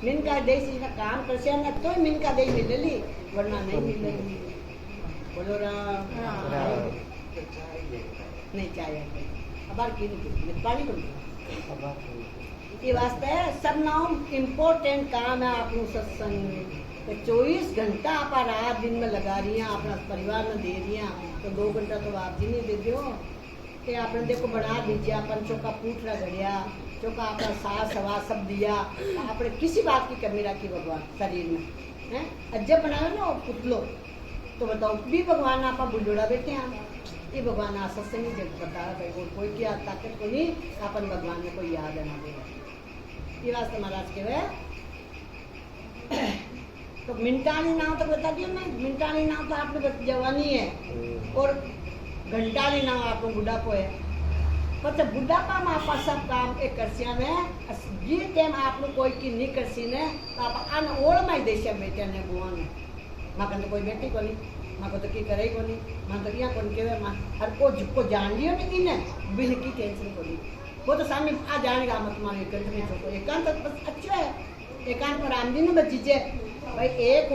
मिनका देश इसका काम करसे ना तो मिनका देश मिलेली वरना नहीं मिलेगी। बोलो राम नहीं चाहिए अबार की नहीं पानी को ये वास्ते सब नाम इम्पोर्टेंट काम है आपनु सत्संग 24 घंटा आप रात दिन में लगा रही हैं अपना परिवार में दे रही हैं तो 2 घंटा तो आप जी नहीं दे दो कि आपने देखो बना दीजिए अपन चौका पूछना घड़िया चौका अपना सास सवा सब दिया आपने किसी बात की कमी रखी भगवान शरीर में है जब बनाए ना पुतलो तो बताओ भी भगवान आप बुढ़ोड़ा बैठे हैं ये भगवान आ सत्संग जब बता रहा कोई क्या ताकत को नहीं अपन भगवान ने कोई याद है ना देगा ये वास्ते महाराज के वे तो मिनटानी नाम तो बता दिया मैं मिनटानी नाम तो आपने जवानी है और घंटानी नाम आपको बुढ़ापो है पर जब बुढ़ापा में आप सब काम एक करसिया में जी टाइम आप लोग कोई की नहीं करसी ने तो आप अन ओर में देश बेटे ने बुआन मां तो कोई बेटी को नहीं मां को तो की करे को नहीं मां तो यहाँ कौन के मां हर को जिसको जान लियो नहीं इन्हें बिल की टेंशन को नहीं वो तो सामने आ जाएगा मत मारे कर में छोको एकांत बस अच्छा है एकांत पर राम जी ने बचीजे भाई एक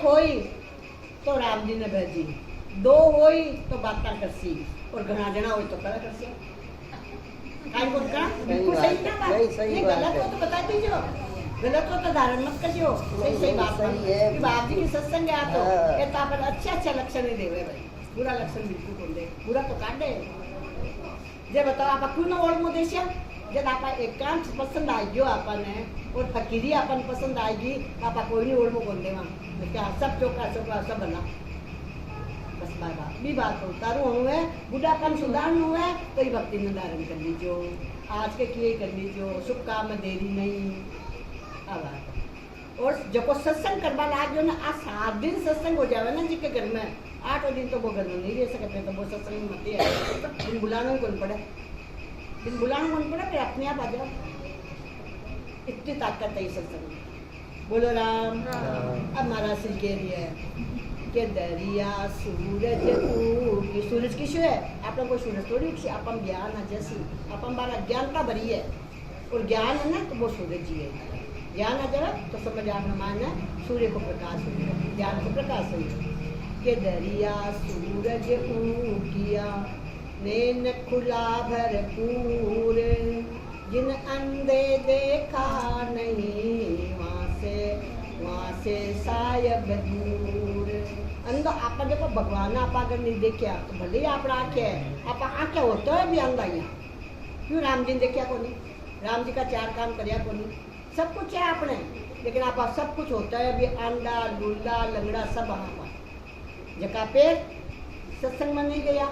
होई तो राम जी ने भेजी 2 होई तो बातें करसी और घना जना होई तो करा करसी काई को का बिल्कुल सही ना बात ये गलत हो तो बता दीजिए गलत हो तो धारण मत करियो सही बात है कि बाप जी की सत्संग है तो ये तो अपन अच्छा लक्षण ही देवे भाई बुरा लक्षण बिल्कुल कौन दे बुरा तो काट दे जे बताओ आप क्यों ना ओल्ड मोदेशिया जब आप एकांत पसंद आएगी आपने और फकीरी अपन पसंद आएगी आप कोई नहीं ओल्ड में बोल देवा क्या सब चौका सब बना बस बात भी बात हो तारू हुए बुढ़ापन सुधारना हुआ तो ये भक्ति में धारण कर लीजिए आज के किए कर लीजिए शुभ काम में देरी नहीं अब और जब सत्संग करवा लाग ना आज 7 दिन सत्संग हो जावे ना जी के घर में 8 दिन तो वो घर में नहीं रह सकते तो वो सत्संग में मत है दिन बुलाना ही कौन पड़े दिन बुलाना कौन पड़े फिर अपने आप आ जाओ इतनी ताकत है सत्संग बोलो राम अब महाराज श्री कह रही है कि दरिया सूरज की सूरज की शो है आप लोग को सूरज थोड़ी अपन ज्ञान है जैसी अपन बारा ज्ञानता भरी है और ज्ञान है ना तो वो सूरज जी है ज्ञान आ जाए तो समझ आपने मानना सूर्य को प्रकाश हो ज्ञान को प्रकाश हो के दरिया सूरज किया नैन खुला भरपूर जिन अंधे देखा नहीं वहाँ से सायब दूर अंधा आप देखो भगवान आप अगर नहीं देखा तो भले ही आप आँखें है आप आँखें होता है भी अंधा यहाँ क्यों राम जी ने देखा को नहीं राम जी का 4 काम करया को नहीं सब कुछ है आपने लेकिन आप सब कुछ होता है अभी अंधा लूला लंगड़ा सब वहाँ पर जका पेड़ सत्संग में नहीं गया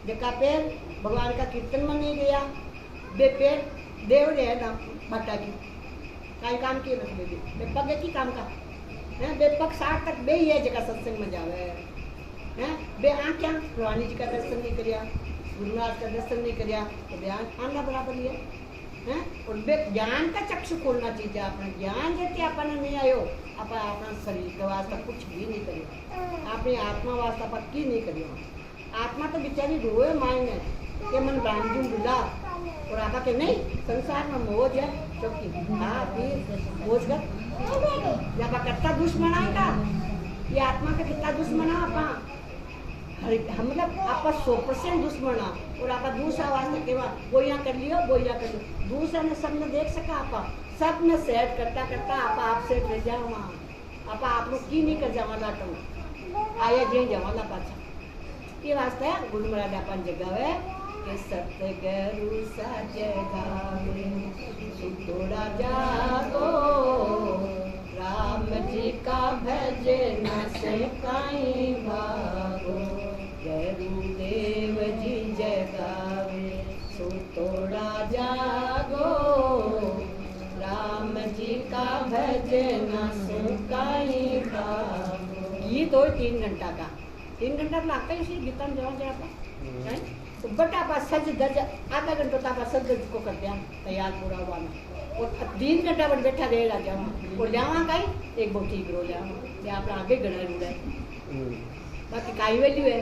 जका पेड़ भगवान का कीर्तन में नहीं गया बे पेड़ देव रे है ना माता की काई काम किए बे पग की काम का है बे पग 60 तक बे ही है जगह सत्संग में जावे हैं बे आँख भगवानी जी का दर्शन नहीं करिया गुरुनाथ का दर्शन नहीं करिया तो बे आना बराबर ही है और बे ज्ञान का चक्षु खोलना चाहिए अपना ज्ञान जैसे अपन नहीं आयो आप अपना शरीर के वास्ते कुछ भी नहीं करियो अपनी आत्मा वास्ते पर की नहीं करियो आत्मा तो बेचारी रोए मायने के मन रामजी बुला और आपा के नहीं संसार में मौज है क्योंकि हाँ फिर मौज कर जब कितना दुश्मन आएगा ये आत्मा का कितना दुश्मन है आपा हम मतलब आपका 100% दुश्मन है और आपका दूसरा वास्ते केवल वो यहाँ कर लियो वो यहाँ कर लियो दूसरा ने सबने देख सका आपा सब ने सेट करता करता आप सेट रह जाओ वहाँ आप लोग की नहीं कर जावा तो आया जे जवाना पाछा ये वास्ते गुरु महाराज अपन जगह है कि सतगुरु सजगावे सुतोड़ा जागो राम जी का भजन से कहीं भागो गुरुदेव जी जगावे सुतोड़ा जागो राम जी का भजन से कहीं भागो गीत हो 3 घंटा का 3 घंटा लगता है इसी गीता में जवाब जाता है तो बटा पास सज दज आधा घंटा तो आप सज को कर दिया तैयार पूरा हुआ ना और 3 घंटा बट बैठा रहेगा जाओ और जावा कहीं एक बहुत ठीक रो जाओ या आप आगे गड़ा रूड़ा बाकी काई वैल्यू है?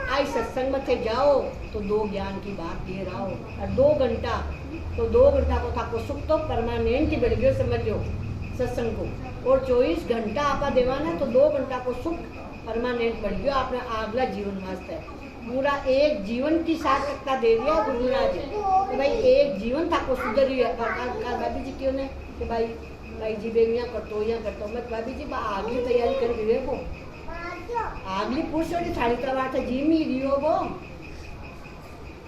आई सत्संग में थे जाओ तो 2 ज्ञान की बात ये रहो, और 2 घंटा तो 2 घंटा को थाको सुख तो परमानेंट ही बढ़ गयो, समझो सत्संग को। और 24 घंटा आपा देवाना तो 2 घंटा को सुख परमानेंट बढ़ गयो आपने अगला जीवन वास्ते। पूरा एक जीवन की सार्थकता दे दिया गुरु महाराज कि भाई एक जीवन थाको सुधर है। भाभी जी क्यों ने कि भाई जी बे यहाँ करतो मत भाभी जी आगली तैयारी कर दिए वो आगली पुरुषों की थाली तो बात है जिम ही रियो वो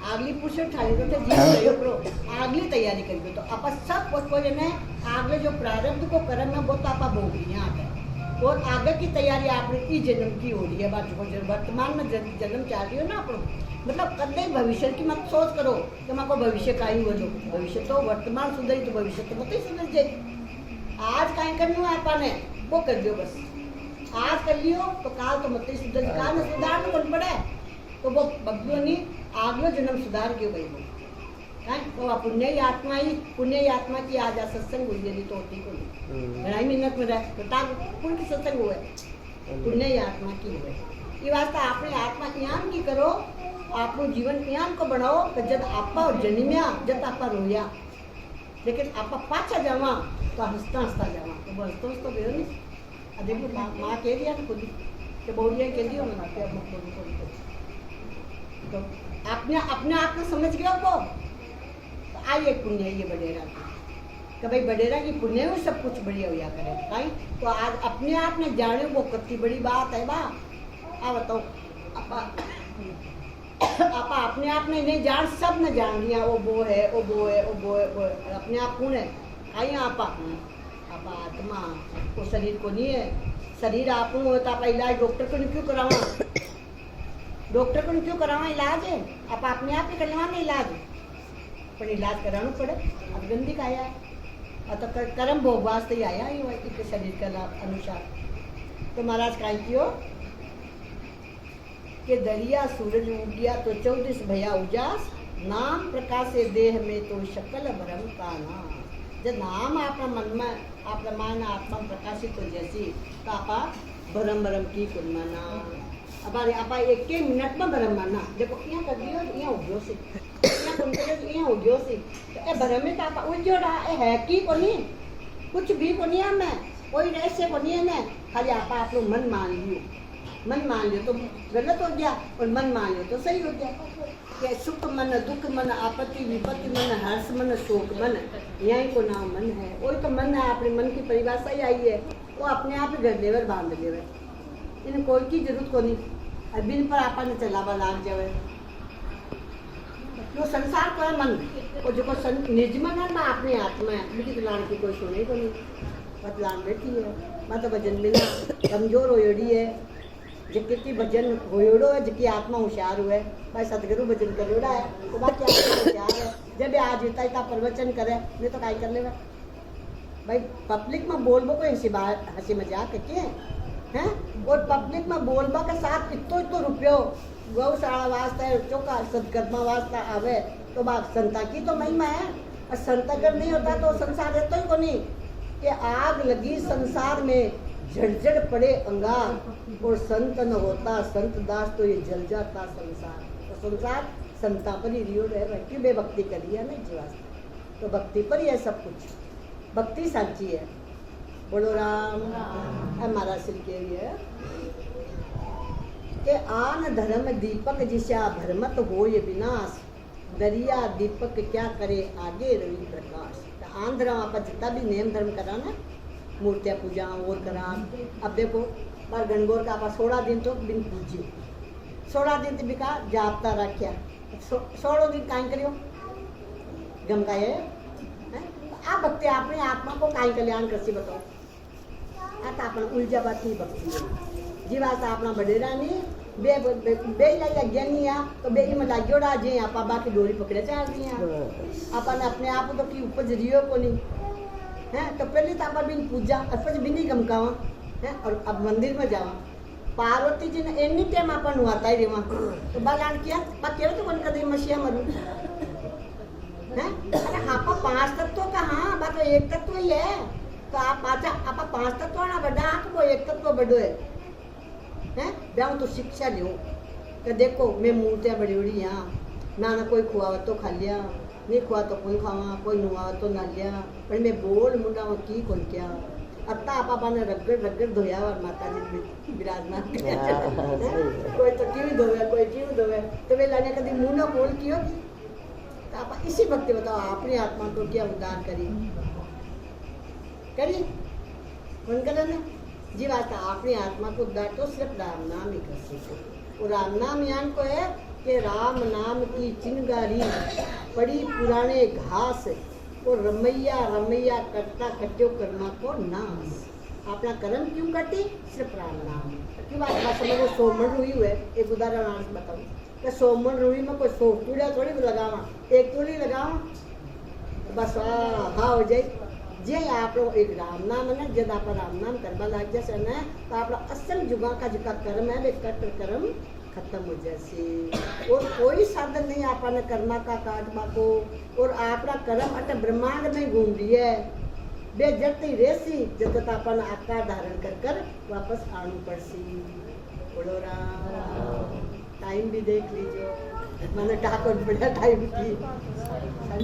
आगली पुरुषों थाली तो जिम रहियो करो आगली तैयारी करियो। तो आप सब को जने आगले जो प्रारब्ध को कर्म है वो तो आप भोग लिया है और आगे की तैयारी आपने ई जन्म की हो रही है। बात वर्तमान में जन्म चाह रही हो ना आप मतलब कदे भविष्य की मत सोच करो कि मैं को भविष्य का ही बोलो। भविष्य तो वर्तमान सुधरी तो भविष्य तो मत ही सुधर जाए। आज कहीं करनी है आपने वो कर दियो बस आज कर लियो तो काल तो मत ही सुधर काल में सुधार तो कौन पड़े तो वो बदलो नहीं आगलो जन्म सुधार क्यों भाई वो तो पुण्य ही आत्मा की आज सत्संग हुई यदि तो होती को नहीं मिनट में रह पुण्य की सत्संग हुए पुण्य ही आत्मा की हुए। ये वास्ते आपने आत्मा ज्ञान की करो आपको जीवन ज्ञान को बढ़ाओ तो जब आपा जन्मिया जब आपा रोया लेकिन आपा पाछा जावा तो हंसता हंसता जावा तो वो हंसता हंसता बेरो नहीं। देखो माँ कह दिया ना खुद कि बहुड़िया कह दियो ना कि अब तो अपने अपने आप को समझ गया वो तो आइए पुण्य ये बडेरा कि भाई बडेरा की पुण्य में सब कुछ बढ़िया हुआ करे भाई। तो आज अपने आप ने जाने वो कितनी बड़ी बात है बा आ बताओ आपा अपने आप ने नहीं जान सब ने जान लिया वो है अपने आप कौन है आई आपा आत्मा वो शरीर को नहीं है शरीर आप होता आप इलाज डॉक्टर को क्यों करावा डॉक्टर को क्यों करावा इलाज है आप अपने आप ही करवाना इलाज पर इलाज कराना पड़े अब गंदी का आया है तो कर्म भोग वास्ते ही आया ही शरीर का अनुसार। तो महाराज का क्यों कि दरिया सूरज उग गया तो 34 भया उजास नाम प्रकाशे देह में तो शकल भ्रम का नाम जब नाम आपका मन में आपका मन आत्मा प्रकाशित हो जैसी तो आपा भरम की कुर्माना अब आप एक मिनट में भरम माना देखो यहाँ कर दियो यहाँ उग्यो से यहाँ कौन करे यहाँ उग्यो से तो ए भरम में तो आप उलझो रहा है कि कोनी कुछ भी कोनी है मैं कोई रहस्य कोनी है ना खाली आप लोग मन मान लियो तो गलत हो गया और मन मान लियो तो सही हो गया कि सुख मन दुख मन आपत्ति विपत्ति मन हर्ष मन शोक मन यही को नाम मन है वही तो मन है अपने मन की परिभाषा ही आई है वो अपने आप ही घर देवर बांध देवे इन कोई की जरूरत को नहीं बिन पर आपा ने चलावा लाग जावे जो संसार को है मन और जो निर्जमन है ना अपनी आत्मा है मेरी तलान की कोई सुने को नहीं बतलान बैठी है मैं तो भजन बिना कमजोर होड़ी है जिसकी भजन होड़ो है जिसकी आत्मा होशियार हुए भाई सदगुरु भजन करोड़ा है तो बाकी आत्मा होशियार है जब आज इतना प्रवचन करे नहीं तो काय कर ले भाई पब्लिक में बोलबो को हंसी मजाक के हैं और पब्लिक में बोलबा के साथ इतो रुपयो गौशाला वास्ते चौका सदकर्मा वास्ते आवे तो बात संता की तो महिमा है और संत अगर नहीं होता तो संसार रहता ही को नहीं कि आग लगी संसार में झड़झड़ पड़े अंगार और संत न होता संत दास तो ये जल जाता संसार तो संसार संता पर ही रियो रह क्यों बेभक्ति करी है ना जीवास तो भक्ति पर ही है सब कुछ भक्ति साची है बोलो राम हमारा सिर के लिए के आन धर्म दीपक जिसा भ्रमत हो ये विनाश दरिया दीपक क्या करे आगे रवि प्रकाश आन धर्म आप जितना भी नेम धर्म करा ना मूर्तियाँ पूजा और करा अब देखो बार गणगौर का आप 16 दिन तो बिन पूजे 16 दिन तो बिका जापता रखा 16 दिन काई करियो गमकाए आप भक्ति अपने आत्मा को काई कल्याण करसी बताओ आता अपन उलझा बात ही भक्ति जीवासा अपना बडेरा नहीं बे बे बे या ज्ञानी आ तो बे में लाग्योड़ा जे आपा बाकी डोरी पकड़े चार दिया अपन अपने आप तो की उपज रियो को नहीं है तो पहले तो आप बिन पूजा अफज बिन ही गमकावा है और अब मंदिर में जावा पार्वती जी ने एनी टाइम अपन हुआता ही रेवा तो बालान किया बा केव तो बन कर मसिया मरू है अरे आपा 5 तत्व का हां बा तो एक तत्व ही है तो आप पाचा आपा 5 तत्व ना बड़ा आप को एक तत्व बड़ो है हैं ब्याह तो शिक्षा लियो कि देखो मैं मूर्तियाँ बड़ी बड़ी यहाँ ना कोई खुआवा तो खा लिया नहीं खुआ तो कोई खावा कोई नुआ तो ना लिया पर मैं बोल मुंडा में की कौन क्या अत्ता पापा ने रगड़ धोया और माता जी विराजमान कोई तो क्यों धोया कोई क्यों धोया तो वे लाने कभी मुंह ना बोल क्यों तो आप इसी भक्ति बताओ अपनी आत्मा को क्या उद्धार करी कौन करे ना जी बात अपनी आत्मा को उद्धार तो सिर्फ राम नाम ही कर सकते और राम नाम यान को है कि राम नाम की चिंगारी पड़ी पुराने घास और रमैया रमैया करता कट्यो कर्मा को नाश अपना कर्म क्यों करती सिर्फ राम नाम क्यों बात समझो सोमन रुई हुए एक उदाहरण आज बताऊँ कि सोमन रुई में कोई 100 तूड़िया थोड़ी लगावा एक तूड़ी लगावा बस हाँ हो जाए जे आप एक राम नाम है ना जब आप राम नाम करवा लग जैसे ना तो आप असल जुगा का जिका कर्म है वे कट कर्म खत्म हो जैसे और कोई साधन नहीं आपने कर्मा का काटवा को और आपका कर्म अट ब्रह्मांड में घूम रही है बे जड़ती रेसी जब तक अपन आकार धारण कर कर वापस आनू पड़सी बोलो राम टाइम भी देख लीजिए मैंने टाकर बढ़िया टाइम की